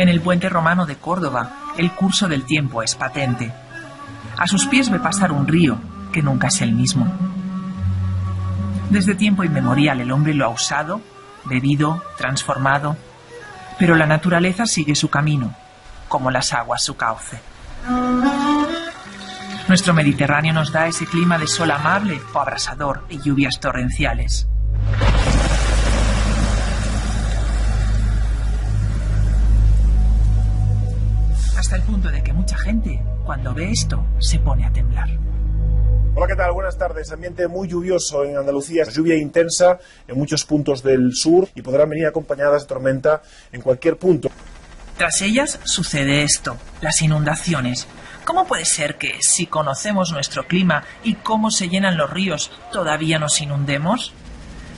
En el puente romano de Córdoba, el curso del tiempo es patente. A sus pies ve pasar un río que nunca es el mismo. Desde tiempo inmemorial el hombre lo ha usado, bebido, transformado, pero la naturaleza sigue su camino, como las aguas su cauce. Nuestro Mediterráneo nos da ese clima de sol amable o abrasador y lluvias torrenciales. Hasta el punto de que mucha gente, cuando ve esto, se pone a temblar. Hola, ¿qué tal? Buenas tardes. Ambiente muy lluvioso en Andalucía. Lluvia intensa en muchos puntos del sur y podrán venir acompañadas de tormenta en cualquier punto. Tras ellas sucede esto, las inundaciones. ¿Cómo puede ser que, si conocemos nuestro clima y cómo se llenan los ríos, todavía nos inundemos?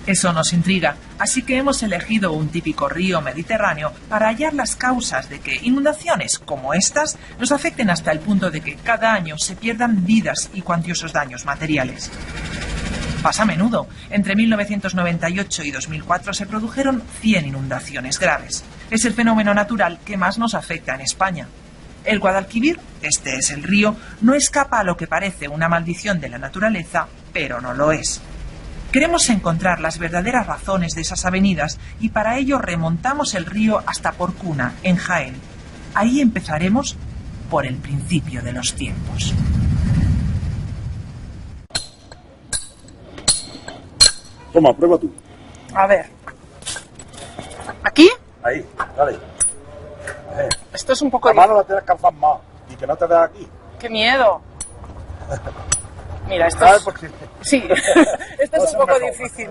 Eso nos intriga, así que hemos elegido un típico río mediterráneo para hallar las causas de que inundaciones como estas nos afecten hasta el punto de que cada año se pierdan vidas y cuantiosos daños materiales. Pasa a menudo. Entre 1998 y 2004 se produjeron 100 inundaciones graves. Es el fenómeno natural que más nos afecta en España. El Guadalquivir, este es el río, no escapa a lo que parece una maldición de la naturaleza, pero no lo es. Queremos encontrar las verdaderas razones de esas avenidas y para ello remontamos el río hasta Porcuna, en Jaén. Ahí empezaremos por el principio de los tiempos. Toma, prueba tú. A ver. ¿Aquí? Ahí, dale. Esto es un poco... La mano la tienes que alzar más y que no te des aquí. ¡Qué miedo! Mira, esto ¿Sabes es... por qué? Sí, esto es un poco difícil.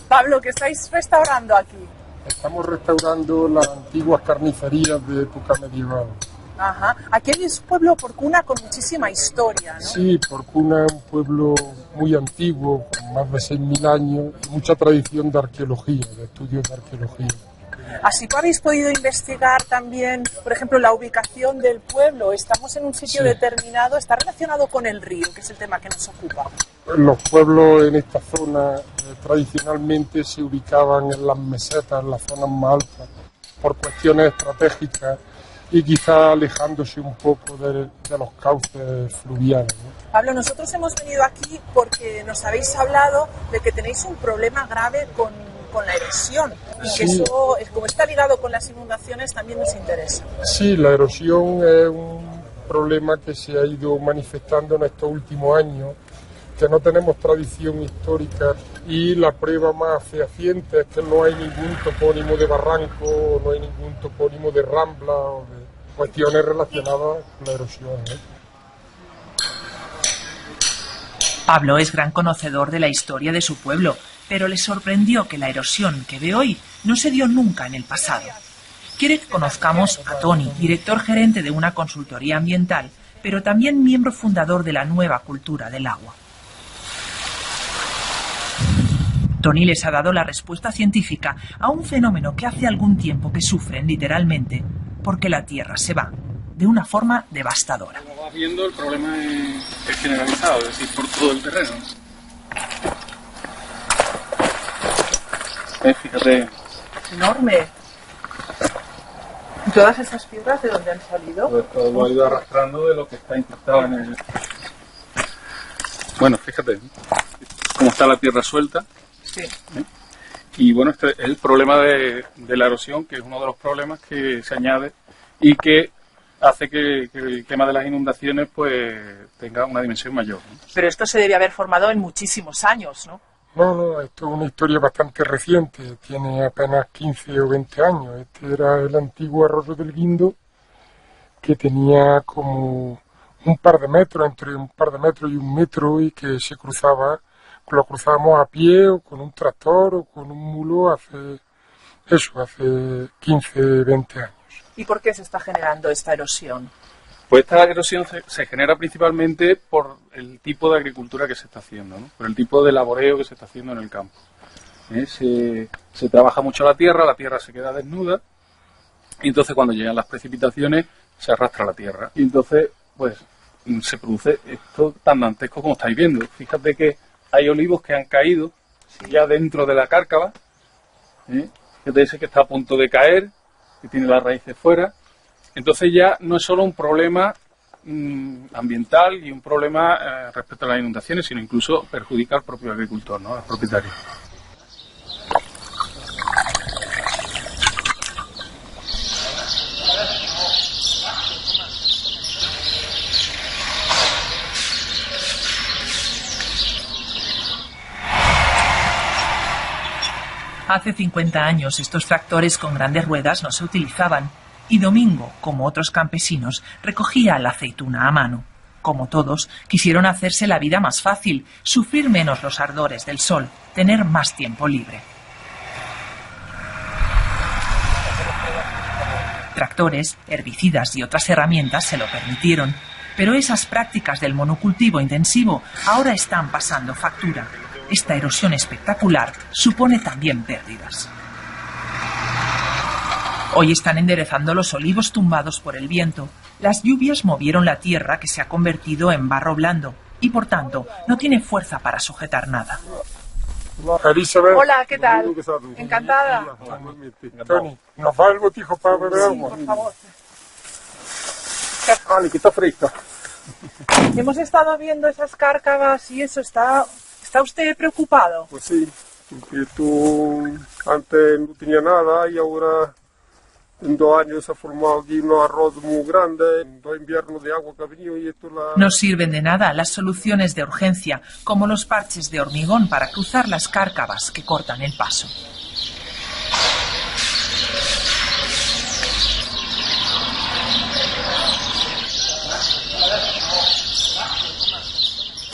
Pablo, ¿qué estáis restaurando aquí? Estamos restaurando las antiguas carnicerías de época medieval. Ajá. Aquí hay un pueblo Porcuna con muchísima historia, ¿no? Sí, Porcuna es un pueblo muy antiguo, con más de 6.000 años, y mucha tradición de arqueología, de estudios de arqueología. Así que habéis podido investigar también, por ejemplo, la ubicación del pueblo. Estamos en un sitio determinado, está relacionado con el río, que es el tema que nos ocupa. Los pueblos en esta zona tradicionalmente se ubicaban en las mesetas, en las zonas más altas, por cuestiones estratégicas y quizá alejándose un poco de los cauces fluviales, ¿no? Pablo, nosotros hemos venido aquí porque nos habéis hablado de que tenéis un problema grave con la erosión y que eso, como está ligado con las inundaciones, también nos interesa. Sí, la erosión es un problema que se ha ido manifestando en estos últimos años, que no tenemos tradición histórica y la prueba más fehaciente es que no hay ningún topónimo de barranco, no hay ningún topónimo de rambla o de cuestiones relacionadas con la erosión, ¿eh? Pablo es gran conocedor de la historia de su pueblo, pero le sorprendió que la erosión que ve hoy no se dio nunca en el pasado. Quiere que conozcamos a Tony, director gerente de una consultoría ambiental, pero también miembro fundador de la nueva cultura del agua. Tony les ha dado la respuesta científica a un fenómeno que hace algún tiempo que sufren literalmente, porque la tierra se va de una forma devastadora. Como vas viendo, el problema es generalizado, es decir, por todo el terreno. Fíjate. Enorme. ¿Y todas esas piedras de dónde han salido? Pues todo lo ha ido arrastrando de lo que está incrustado en el... Bueno, fíjate cómo está la tierra suelta. Sí. Y bueno, este es el problema de la erosión, que es uno de los problemas que se añade y que hace que el tema de las inundaciones pues tenga una dimensión mayor, ¿no? Pero esto se debe haber formado en muchísimos años, ¿no? No, esto es una historia bastante reciente, tiene apenas 15 o 20 años. Este era el antiguo arroyo del Guindo, que tenía como un par de metros, entre un par de metros y 1 metro, y que se cruzaba, lo cruzábamos a pie o con un tractor o con un mulo hace 15, 20 años. ¿Y por qué se está generando esta erosión? Pues esta erosión se genera principalmente por el tipo de agricultura que se está haciendo, ¿no? Por el tipo de laboreo que se está haciendo en el campo. Se trabaja mucho la tierra se queda desnuda y entonces cuando llegan las precipitaciones se arrastra la tierra. Y entonces pues se produce esto tan dantesco como estáis viendo. Fíjate que hay olivos que han caído ya dentro de la cárcava. Fíjate ese que está a punto de caer, que tiene las raíces fuera. Entonces ya no es solo un problema ambiental y un problema respecto a las inundaciones, sino incluso perjudica al propio agricultor, ¿no?, al propietario. Hace 50 años estos tractores con grandes ruedas no se utilizaban y Domingo, como otros campesinos, recogía la aceituna a mano. Como todos, quisieron hacerse la vida más fácil, sufrir menos los ardores del sol, tener más tiempo libre. Tractores, herbicidas y otras herramientas se lo permitieron, pero esas prácticas del monocultivo intensivo ahora están pasando factura. Esta erosión espectacular supone también pérdidas. Hoy están enderezando los olivos tumbados por el viento. Las lluvias movieron la tierra que se ha convertido en barro blando y por tanto no tiene fuerza para sujetar nada. Elizabeth. Hola, ¿qué tal? Encantada. Tony, ¿nos va el botijo para beber agua? Por favor. Vale, que está fresca. Hemos estado viendo esas cárcavas y eso. ¿Está usted preocupado? Pues sí, porque tú antes no tenía nada y ahora en 2 años se ha formado aquí un arroz muy grande, en 2 inviernos de agua que ha venido y esto No sirven de nada las soluciones de urgencia, como los parches de hormigón para cruzar las cárcavas que cortan el paso.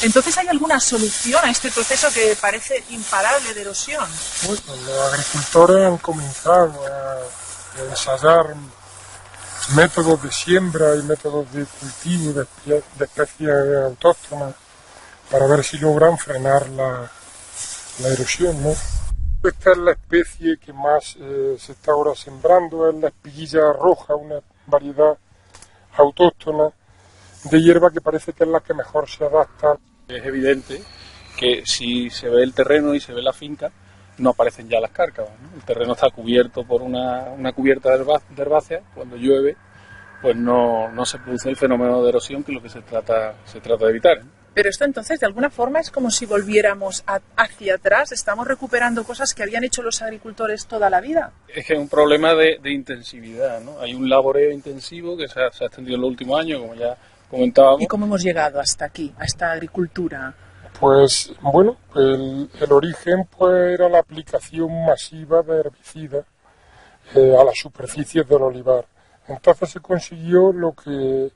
Entonces, ¿hay alguna solución a este proceso que parece imparable de erosión? Bueno, los agricultores han comenzado a ensayar métodos de siembra y métodos de cultivo de especies autóctonas para ver si logran frenar la erosión, ¿no? Esta es la especie que más se está ahora sembrando, es la espiguilla roja, una variedad autóctona de hierba que parece que es la que mejor se adapta. Es evidente que si se ve el terreno y se ve la finca, no aparecen ya las cárcavas, ¿no? El terreno está cubierto por una cubierta de herbácea. Cuando llueve, pues no se produce el fenómeno de erosión, que es lo que se trata de evitar, ¿no? Pero esto entonces de alguna forma es como si volviéramos hacia atrás. Estamos recuperando cosas que habían hecho los agricultores toda la vida. Es que es un problema de intensividad, ¿no? Hay un laboreo intensivo que se ha extendido en los últimos años, como ya comentábamos. ¿Y cómo hemos llegado hasta aquí, a esta agricultura? Pues bueno, el origen pues era la aplicación masiva de herbicidas a las superficies del olivar. Entonces se consiguió lo que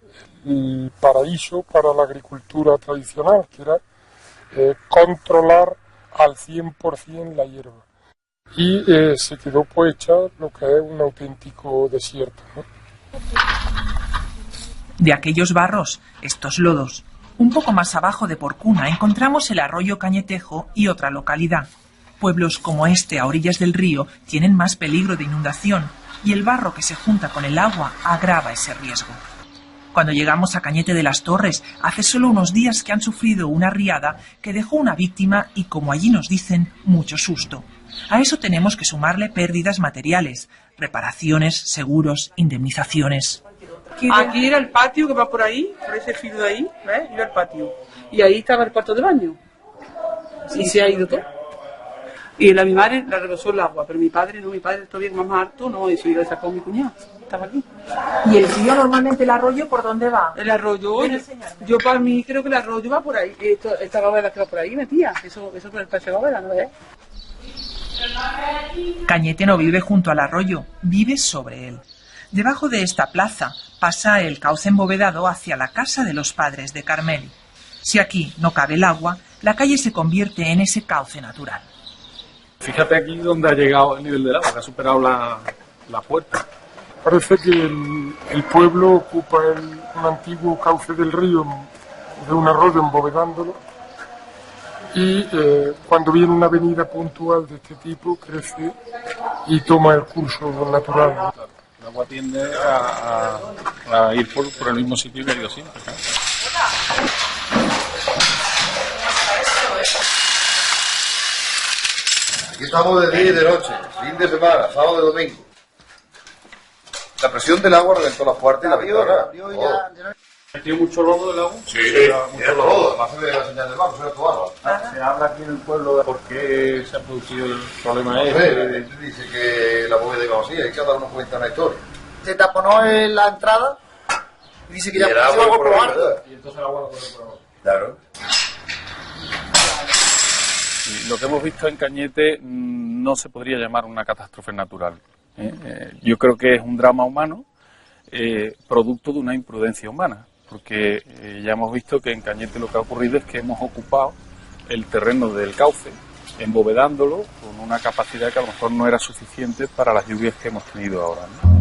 el paraíso para la agricultura tradicional, que era controlar al 100% la hierba. Y se quedó pues hecha lo que es un auténtico desierto, ¿no? De aquellos barros, estos lodos. Un poco más abajo de Porcuna encontramos el arroyo Cañetejo y otra localidad. Pueblos como este a orillas del río tienen más peligro de inundación y el barro que se junta con el agua agrava ese riesgo. Cuando llegamos a Cañete de las Torres, hace solo unos días que han sufrido una riada que dejó una víctima y, como allí nos dicen, mucho susto. A eso tenemos que sumarle pérdidas materiales, reparaciones, seguros, indemnizaciones. Aquí era el patio que va por ahí, por ese filo de ahí, ¿ves? Iba el patio. Y ahí estaba el cuarto de baño. Y se ha ido todo. Y mi madre la rebosó el agua, pero mi padre no, mi padre todavía más alto, no, eso lo sacó mi cuñado. Estaba aquí. ¿Y el río normalmente, el arroyo, por dónde va? El arroyo, yo para mí creo que el arroyo va por ahí. Esta gavera que va por ahí, metía. Eso con el pez de gavera, ¿no ves? Cañete no vive junto al arroyo, vive sobre él. Debajo de esta plaza pasa el cauce embovedado hacia la casa de los padres de Carmeli. Si aquí no cabe el agua, la calle se convierte en ese cauce natural. Fíjate aquí donde ha llegado el nivel del agua, que ha superado la puerta. Parece que el pueblo ocupa un antiguo cauce del río, de un arroyo embovedándolo, y cuando viene una avenida puntual de este tipo, crece y toma el curso natural. El agua tiende a ir por el mismo sitio que ha ido siempre, ¿no? Aquí estamos de día y de noche, fin de semana, sábado y domingo. La presión del agua reventó las puertas y la ventana. ¿Tiene mucho lodo del agua? Sí, mucho lodo. Más de la señal del banco, se ve todo agua. Se habla aquí en el pueblo de por qué se ha producido el problema Dice que la bóveda iba vacía, y cada uno cuenta una historia. Se taponó en la entrada y dice que ya puso agua por lo alto. Y entonces el agua lo corre por abajo. Claro. Lo que hemos visto en Cañete no se podría llamar una catástrofe natural. Yo creo que es un drama humano producto de una imprudencia humana, porque ya hemos visto que en Cañete lo que ha ocurrido es que hemos ocupado el terreno del cauce, embovedándolo con una capacidad que a lo mejor no era suficiente para las lluvias que hemos tenido ahora, ¿no?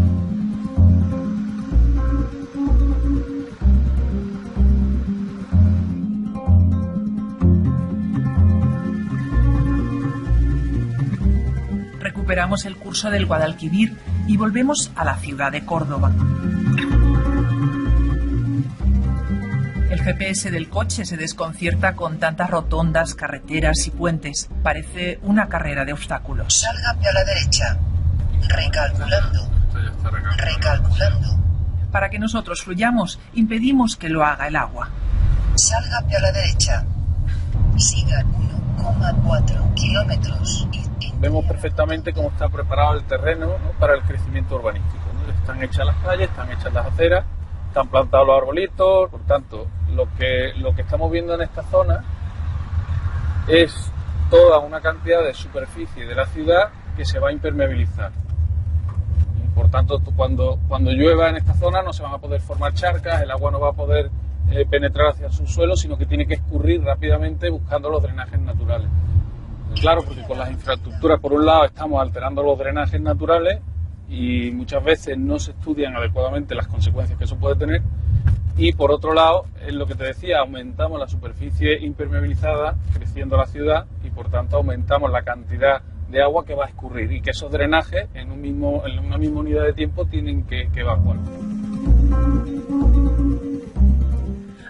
Recuperamos el curso del Guadalquivir y volvemos a la ciudad de Córdoba. El GPS del coche se desconcierta con tantas rotondas, carreteras y puentes. Parece una carrera de obstáculos. Salga hacia la derecha. Recalculando. Recalculando. Para que nosotros fluyamos, impedimos que lo haga el agua. Salga hacia la derecha. Siga 1,4 kilómetros. Vemos perfectamente cómo está preparado el terreno, ¿no?, para el crecimiento urbanístico, ¿no? Están hechas las calles, están hechas las aceras, están plantados los arbolitos. Por tanto, lo que estamos viendo en esta zona es toda una cantidad de superficie de la ciudad que se va a impermeabilizar. Y por tanto, cuando llueva en esta zona no se van a poder formar charcas, el agua no va a poder penetrar hacia el subsuelo, sino que tiene que escurrir rápidamente buscando los drenajes naturales. Claro, porque con las infraestructuras, por un lado, estamos alterando los drenajes naturales y muchas veces no se estudian adecuadamente las consecuencias que eso puede tener, y por otro lado, es lo que te decía, aumentamos la superficie impermeabilizada creciendo la ciudad y por tanto aumentamos la cantidad de agua que va a escurrir y que esos drenajes en una misma unidad de tiempo tienen que evacuar.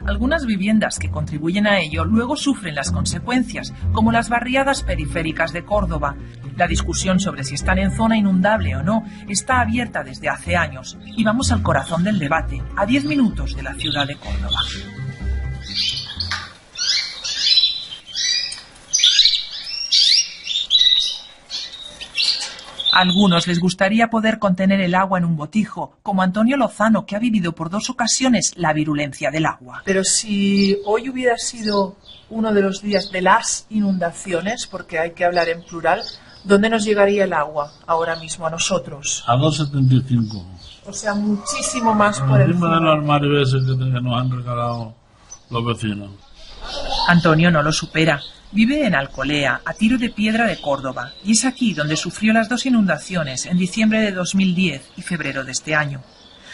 Algunas viviendas que contribuyen a ello luego sufren las consecuencias, como las barriadas periféricas de Córdoba. La discusión sobre si están en zona inundable o no está abierta desde hace años y vamos al corazón del debate, a 10 minutos de la ciudad de Córdoba. A algunos les gustaría poder contener el agua en un botijo, como Antonio Lozano, que ha vivido por 2 ocasiones la virulencia del agua. Pero si hoy hubiera sido uno de los días de las inundaciones, porque hay que hablar en plural, ¿dónde nos llegaría el agua ahora mismo a nosotros? A 2,75. O sea, muchísimo más por encima de los armarios que nos han regalado los vecinos. Antonio no lo supera. Vive en Alcolea, a tiro de piedra de Córdoba, y es aquí donde sufrió las 2 inundaciones en diciembre de 2010 y febrero de este año.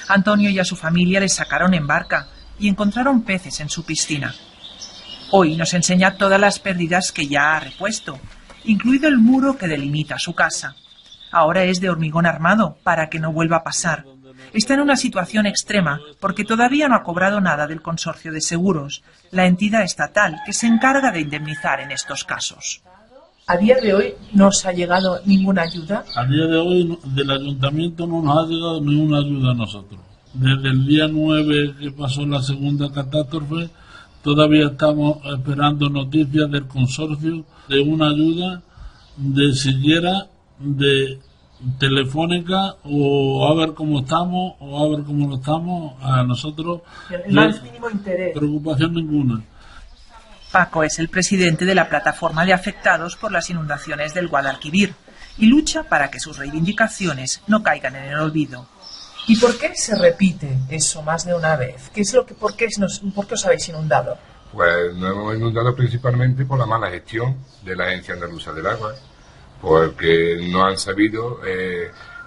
Antonio y a su familia les sacaron en barca y encontraron peces en su piscina. Hoy nos enseña todas las pérdidas que ya ha repuesto, incluido el muro que delimita su casa. Ahora es de hormigón armado para que no vuelva a pasar. Está en una situación extrema porque todavía no ha cobrado nada del consorcio de seguros, la entidad estatal que se encarga de indemnizar en estos casos. ¿A día de hoy no os ha llegado ninguna ayuda? A día de hoy del ayuntamiento no nos ha llegado ninguna ayuda a nosotros. Desde el día 9 que pasó la segunda catástrofe, todavía estamos esperando noticias del consorcio de una ayuda de siquiera de telefónica, o a ver cómo estamos o a ver cómo no estamos. A nosotros el más mínimo interés, preocupación ninguna. Paco es el presidente de la plataforma de afectados por las inundaciones del Guadalquivir y lucha para que sus reivindicaciones no caigan en el olvido. ¿Y por qué se repite eso más de una vez? ¿Por qué os habéis inundado? Pues nos hemos inundado principalmente por la mala gestión de la Agencia Andaluza del Agua, porque no han sabido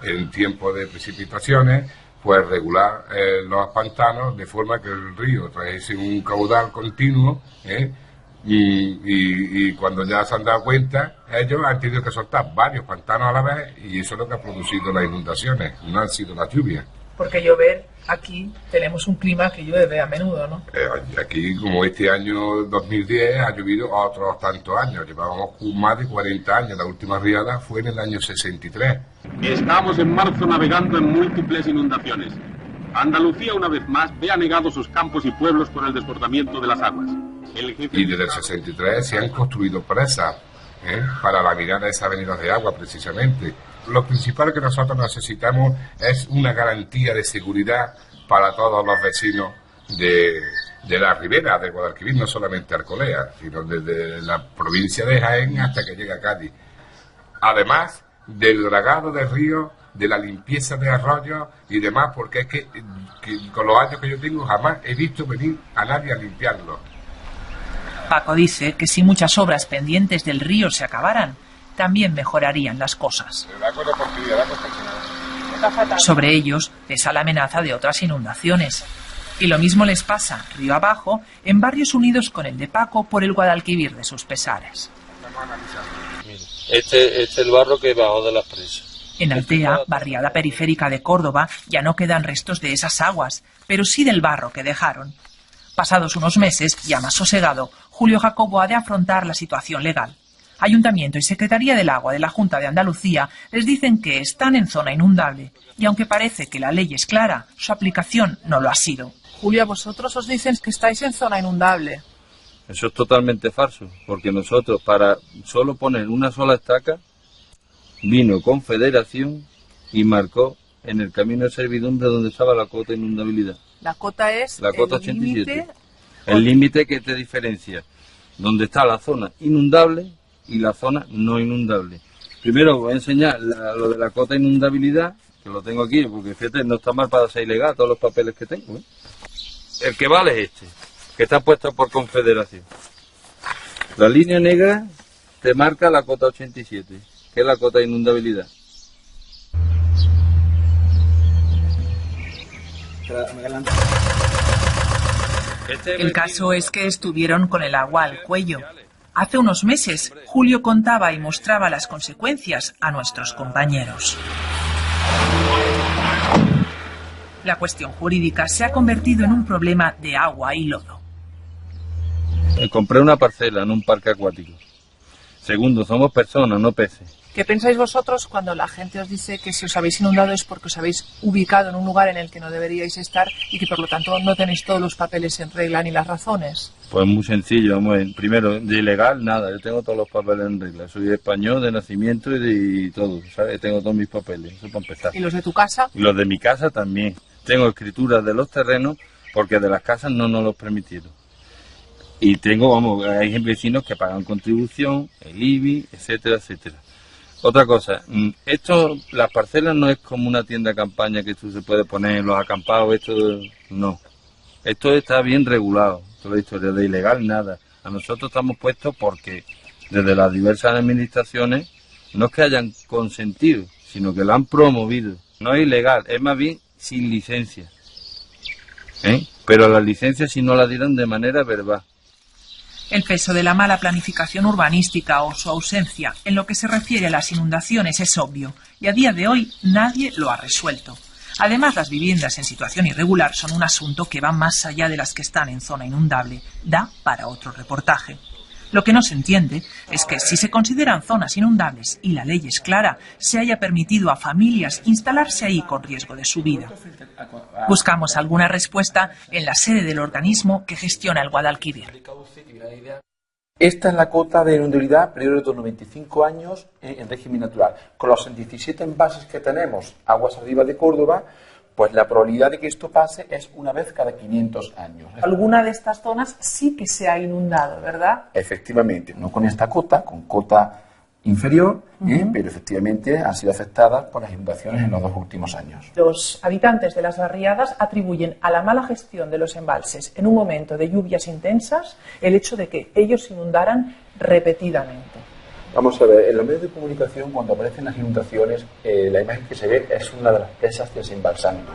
en tiempo de precipitaciones pues regular los pantanos de forma que el río trajese un caudal continuo, y cuando ya se han dado cuenta, ellos han tenido que soltar varios pantanos a la vez, y eso es lo que ha producido las inundaciones, no han sido las lluvias. Porque llover, aquí tenemos un clima que llueve a menudo, ¿no? Aquí, como este año 2010, ha llovido otros tantos años. Llevábamos más de 40 años. La última riada fue en el año 63. Estamos en marzo navegando en múltiples inundaciones. Andalucía, una vez más, ve anegados sus campos y pueblos por el desbordamiento de las aguas. Y desde el 63 se han construido presas para laminar esas avenidas de agua, precisamente. Lo principal que nosotros necesitamos es una garantía de seguridad para todos los vecinos de la ribera de Guadalquivir, no solamente Arcolea, sino desde la provincia de Jaén hasta que llega a Cádiz. Además del dragado de ríos, de la limpieza de arroyos y demás, porque es que con los años que yo tengo jamás he visto venir a nadie a limpiarlo. Paco dice que si muchas obras pendientes del río se acabaran, también mejorarían las cosas. Sobre ellos pesa la amenaza de otras inundaciones. Y lo mismo les pasa, río abajo, en barrios unidos con el de Paco por el Guadalquivir de sus pesares. Este es el barro que bajó de las presas. En Altea, barriada periférica de Córdoba, ya no quedan restos de esas aguas, pero sí del barro que dejaron. Pasados unos meses, ya más sosegado, Julio Jacobo ha de afrontar la situación legal. Ayuntamiento y Secretaría del Agua de la Junta de Andalucía les dicen que están en zona inundable, y aunque parece que la ley es clara, su aplicación no lo ha sido. Julia, vosotros os dicen que estáis en zona inundable. Eso es totalmente falso, porque nosotros, para solo poner una sola estaca, vino Confederación y marcó en el camino de servidumbre donde estaba la cota de inundabilidad. La cota es la cota 87. El límite que te diferencia donde está la zona inundable y la zona no inundable. Primero voy a enseñar lo de la cota de inundabilidad, que lo tengo aquí, porque fíjate, no está mal para ser ilegal todos los papeles que tengo. El que vale es este, que está puesto por Confederación. La línea negra te marca la cota 87, que es la cota de inundabilidad. El caso es que estuvieron con el agua al cuello. Hace unos meses, Julio contaba y mostraba las consecuencias a nuestros compañeros. La cuestión jurídica se ha convertido en un problema de agua y lodo. Compré una parcela en un parque acuático. Segundo, somos personas, no peces. ¿Qué pensáis vosotros cuando la gente os dice que si os habéis inundado es porque os habéis ubicado en un lugar en el que no deberíais estar y que por lo tanto no tenéis todos los papeles en regla ni las razones? Pues muy sencillo, vamos. Primero, de ilegal nada, yo tengo todos los papeles en regla. Soy español de nacimiento y de todo, ¿sabes? Tengo todos mis papeles, eso para empezar. ¿Y los de tu casa? Y los de mi casa también. Tengo escrituras de los terrenos porque de las casas no nos los permitieron. Y tengo, vamos, hay vecinos que pagan contribución, el IBI, etcétera, etcétera. Otra cosa, las parcelas no es como una tienda de campaña que tú se puede poner en los acampados, esto no. Esto está bien regulado, toda la historia de ilegal nada. A nosotros estamos puestos porque desde las diversas administraciones no es que hayan consentido, sino que lo han promovido. No es ilegal, es más bien sin licencia. Pero las licencias si no las dieron de manera verbal. El peso de la mala planificación urbanística o su ausencia en lo que se refiere a las inundaciones es obvio y a día de hoy nadie lo ha resuelto. Además, las viviendas en situación irregular son un asunto que va más allá de las que están en zona inundable. Da para otro reportaje. Lo que no se entiende es que si se consideran zonas inundables y la ley es clara, se haya permitido a familias instalarse ahí con riesgo de su vida. Buscamos alguna respuesta en la sede del organismo que gestiona el Guadalquivir. Esta es la cota de inundabilidad periodo de 95 años en régimen natural. Con los 17 embalses que tenemos, aguas arriba de Córdoba, pues la probabilidad de que esto pase es una vez cada 500 años. Alguna de estas zonas sí que se ha inundado, ¿verdad? Efectivamente, no con esta cota, con cota inferior, pero efectivamente han sido afectadas por las inundaciones en los 2 últimos años. Los habitantes de las barriadas atribuyen a la mala gestión de los embalses en un momento de lluvias intensas el hecho de que ellos inundaran repetidamente. Vamos a ver, en los medios de comunicación cuando aparecen las inundaciones, la imagen que se ve es una de las presas desembalsando.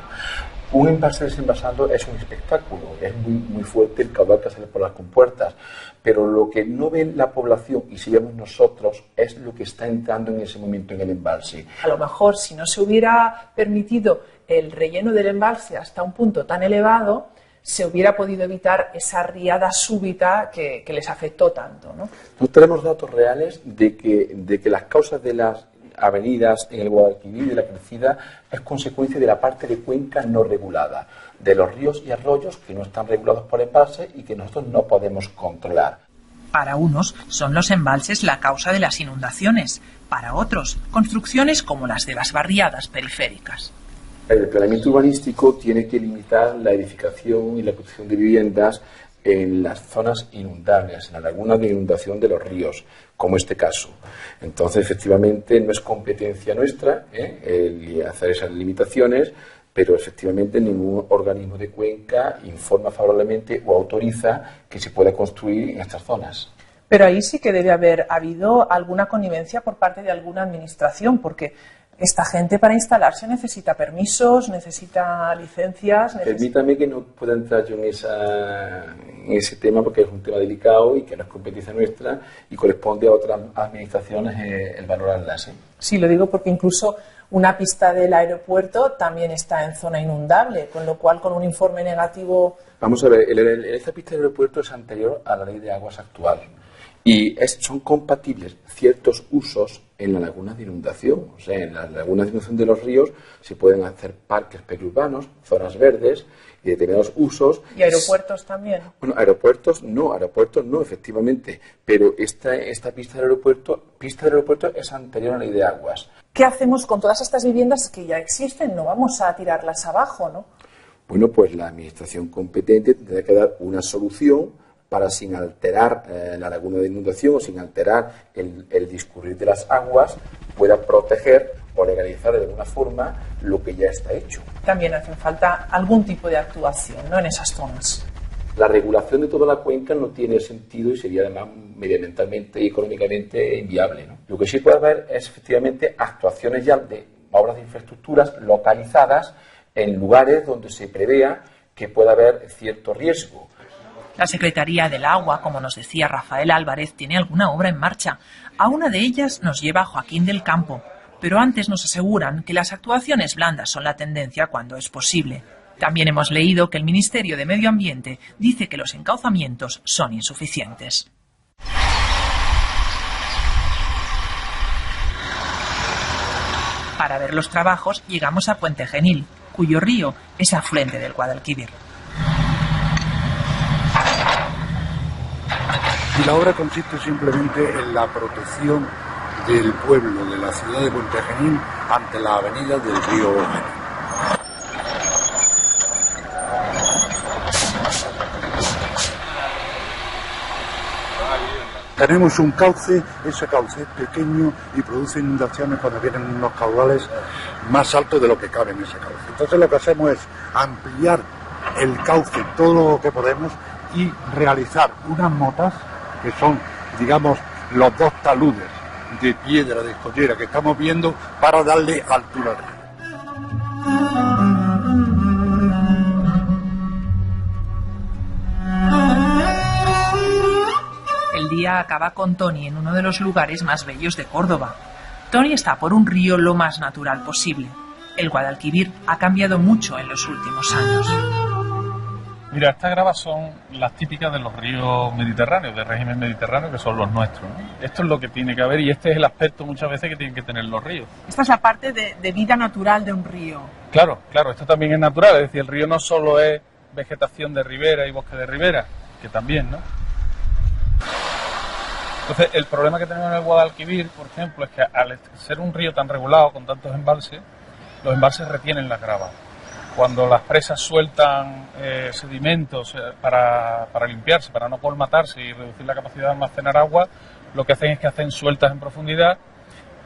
Un embalse desembalsando es un espectáculo, es muy fuerte el caudal que sale por las compuertas, pero lo que no ve la población y si vemos nosotros es lo que está entrando en ese momento en el embalse. A lo mejor si no se hubiera permitido el relleno del embalse hasta un punto tan elevado, se hubiera podido evitar esa riada súbita que les afectó tanto, ¿no? No tenemos datos reales de que las causas de las avenidas en el Guadalquivir, de la crecida, es consecuencia de la parte de cuenca no regulada, de los ríos y arroyos que no están regulados por embalse y que nosotros no podemos controlar. Para unos son los embalses la causa de las inundaciones, para otros construcciones como las de las barriadas periféricas. El planeamiento urbanístico tiene que limitar la edificación y la construcción de viviendas en las zonas inundables, en la laguna de inundación de los ríos, como este caso. Entonces, efectivamente, no es competencia nuestra el hacer esas limitaciones, pero efectivamente ningún organismo de cuenca informa favorablemente o autoriza que se pueda construir en estas zonas. Pero ahí sí que debe haber habido alguna connivencia por parte de alguna administración, porque esta gente para instalarse necesita permisos, necesita licencias. Permítame que no pueda entrar yo en ese tema porque es un tema delicado y que no es competencia nuestra y corresponde a otras administraciones el valorarlas. Sí, lo digo porque incluso una pista del aeropuerto también está en zona inundable, con lo cual con un informe negativo... Vamos a ver, esta pista del aeropuerto es anterior a la ley de aguas actual. Y son compatibles ciertos usos en la laguna de inundación. O sea, en las lagunas de inundación de los ríos se pueden hacer parques periurbanos, zonas verdes y determinados usos. ¿Y aeropuertos también? Bueno, aeropuertos no, efectivamente. Pero esta pista del aeropuerto es anterior a la ley de aguas. ¿Qué hacemos con todas estas viviendas que ya existen? No vamos a tirarlas abajo, ¿no? Bueno, pues la administración competente tendrá que dar una solución para, sin alterar la laguna de inundación o sin alterar el discurrir de las aguas, pueda proteger o legalizar de alguna forma lo que ya está hecho. También hace falta algún tipo de actuación, ¿no?, en esas zonas. La regulación de toda la cuenca no tiene sentido y sería además medioambientalmente y económicamente inviable, ¿no? Lo que sí puede haber es efectivamente actuaciones ya de obras de infraestructuras localizadas en lugares donde se prevea que pueda haber cierto riesgo. La Secretaría del Agua, como nos decía Rafael Álvarez, tiene alguna obra en marcha. A una de ellas nos lleva Joaquín del Campo, pero antes nos aseguran que las actuaciones blandas son la tendencia cuando es posible. También hemos leído que el Ministerio de Medio Ambiente dice que los encauzamientos son insuficientes. Para ver los trabajos llegamos a Puente Genil, cuyo río es afluente del Guadalquivir. Y la obra consiste simplemente en la protección del pueblo, de la ciudad de Puente Genil, ante la avenida del río Genil. Tenemos un cauce, ese cauce es pequeño y produce inundaciones cuando vienen unos caudales más altos de lo que cabe en ese cauce. Entonces lo que hacemos es ampliar el cauce todo lo que podemos y realizar unas motas que son, digamos, los dos taludes de piedra de escollera que estamos viendo para darle altura al río. El día acaba con Tony en uno de los lugares más bellos de Córdoba. Tony está por un río lo más natural posible. El Guadalquivir ha cambiado mucho en los últimos años. Mira, estas gravas son las típicas de los ríos mediterráneos, del régimen mediterráneo, que son los nuestros, ¿no? Esto es lo que tiene que haber y este es el aspecto muchas veces que tienen que tener los ríos. Esta es la parte de vida natural de un río. Claro, esto también es natural, es decir, el río no solo es vegetación de ribera y bosque de ribera, que también, ¿no? Entonces, el problema que tenemos en el Guadalquivir, por ejemplo, es que al ser un río tan regulado con tantos embalses, los embalses retienen las gravas. Cuando las presas sueltan sedimentos para limpiarse, para no colmatarse y reducir la capacidad de almacenar agua, lo que hacen es que hacen sueltas en profundidad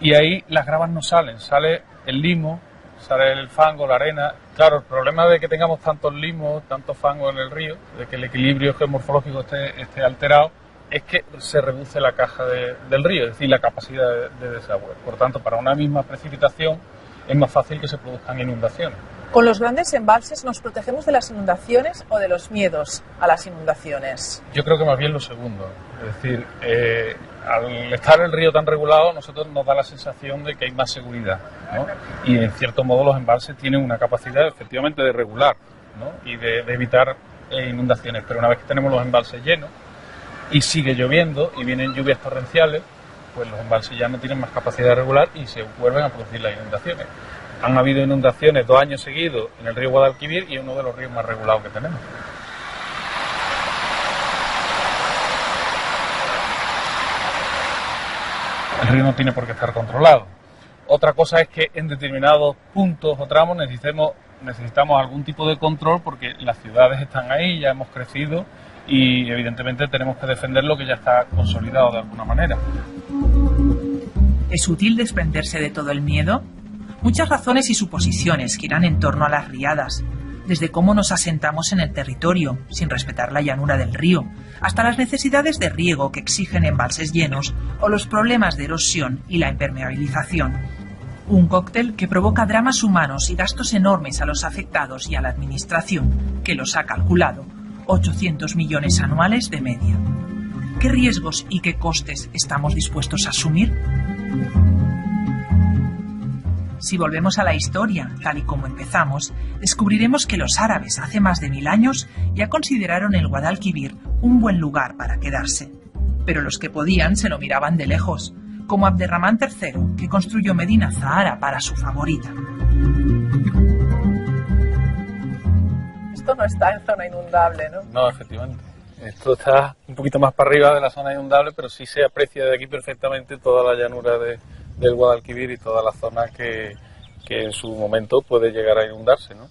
y ahí las gravas no salen, sale el limo, sale el fango, la arena. Claro, el problema de que tengamos tantos limos, tanto fango en el río, de que el equilibrio geomorfológico esté alterado, es que se reduce la caja del río, es decir, la capacidad de desagüe. Por tanto, para una misma precipitación es más fácil que se produzcan inundaciones. ¿Con los grandes embalses nos protegemos de las inundaciones o de los miedos a las inundaciones? Yo creo que más bien lo segundo. Es decir, al estar el río tan regulado, nosotros nos da la sensación de que hay más seguridad. ¿no? Y en cierto modo los embalses tienen una capacidad efectivamente de regular, ¿no? Y de evitar inundaciones, pero una vez que tenemos los embalses llenos y sigue lloviendo y vienen lluvias torrenciales, pues los embalses ya no tienen más capacidad de regular y se vuelven a producir las inundaciones. Han habido inundaciones 2 años seguidos en el río Guadalquivir y es uno de los ríos más regulados que tenemos. El río no tiene por qué estar controlado. Otra cosa es que en determinados puntos o tramos necesitamos algún tipo de control porque las ciudades están ahí, ya hemos crecido y evidentemente tenemos que defender lo que ya está consolidado de alguna manera. ¿Es útil desprenderse de todo el miedo? Muchas razones y suposiciones giran en torno a las riadas, desde cómo nos asentamos en el territorio, sin respetar la llanura del río, hasta las necesidades de riego que exigen embalses llenos o los problemas de erosión y la impermeabilización. Un cóctel que provoca dramas humanos y gastos enormes a los afectados y a la administración, que los ha calculado 800 millones anuales de media. ¿Qué riesgos y qué costes estamos dispuestos a asumir? Si volvemos a la historia, tal y como empezamos, descubriremos que los árabes hace más de 1000 años ya consideraron el Guadalquivir un buen lugar para quedarse. Pero los que podían se lo miraban de lejos, como Abderramán III, que construyó Medina Zahara para su favorita. Esto no está en zona inundable, ¿no? No, efectivamente. Esto está un poquito más para arriba de la zona inundable, pero sí se aprecia de aquí perfectamente toda la llanura del Guadalquivir y toda la zona que en su momento puede llegar a inundarse, ¿no?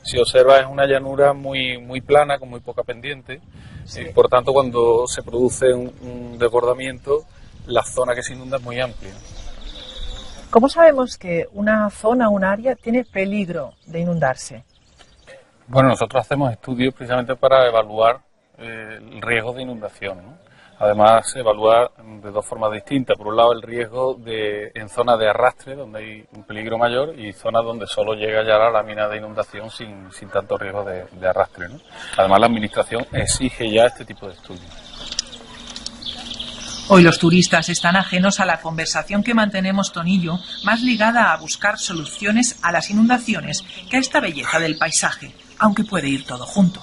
Si observa es una llanura muy plana, con muy poca pendiente, sí. Y por tanto cuando se produce un desbordamiento, la zona que se inunda es muy amplia. ¿Cómo sabemos que una zona, un área, tiene peligro de inundarse? Bueno, nosotros hacemos estudios precisamente para evaluar el riesgo de inundación, ¿no? Además, se evalúa de 2 formas distintas. Por un lado, el riesgo en zonas de arrastre, donde hay un peligro mayor, y zonas donde solo llega ya la lámina de inundación sin tanto riesgo de arrastre, ¿no? Además, la Administración exige ya este tipo de estudios. Hoy los turistas están ajenos a la conversación que mantenemos Tonillo, más ligada a buscar soluciones a las inundaciones que a esta belleza del paisaje, aunque puede ir todo junto.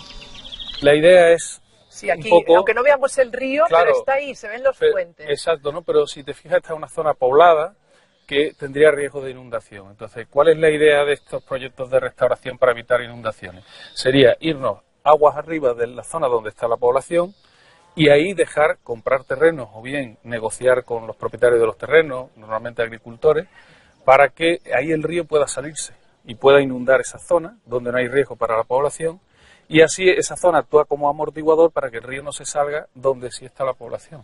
La idea es... Sí, aquí, aunque no veamos el río, claro, pero está ahí, se ven los puentes. Exacto, ¿no? Pero si te fijas, esta es una zona poblada que tendría riesgo de inundación. Entonces, ¿cuál es la idea de estos proyectos de restauración para evitar inundaciones? Sería irnos aguas arriba de la zona donde está la población y ahí comprar terrenos o bien negociar con los propietarios de los terrenos, normalmente agricultores, para que ahí el río pueda salirse y pueda inundar esa zona donde no hay riesgo para la población. Y así esa zona actúa como amortiguador para que el río no se salga donde sí está la población.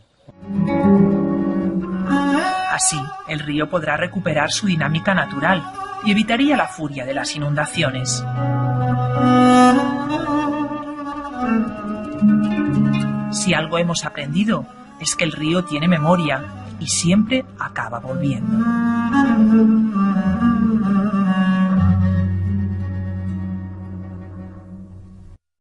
Así, el río podrá recuperar su dinámica natural y evitaría la furia de las inundaciones. Si algo hemos aprendido, es que el río tiene memoria y siempre acaba volviendo.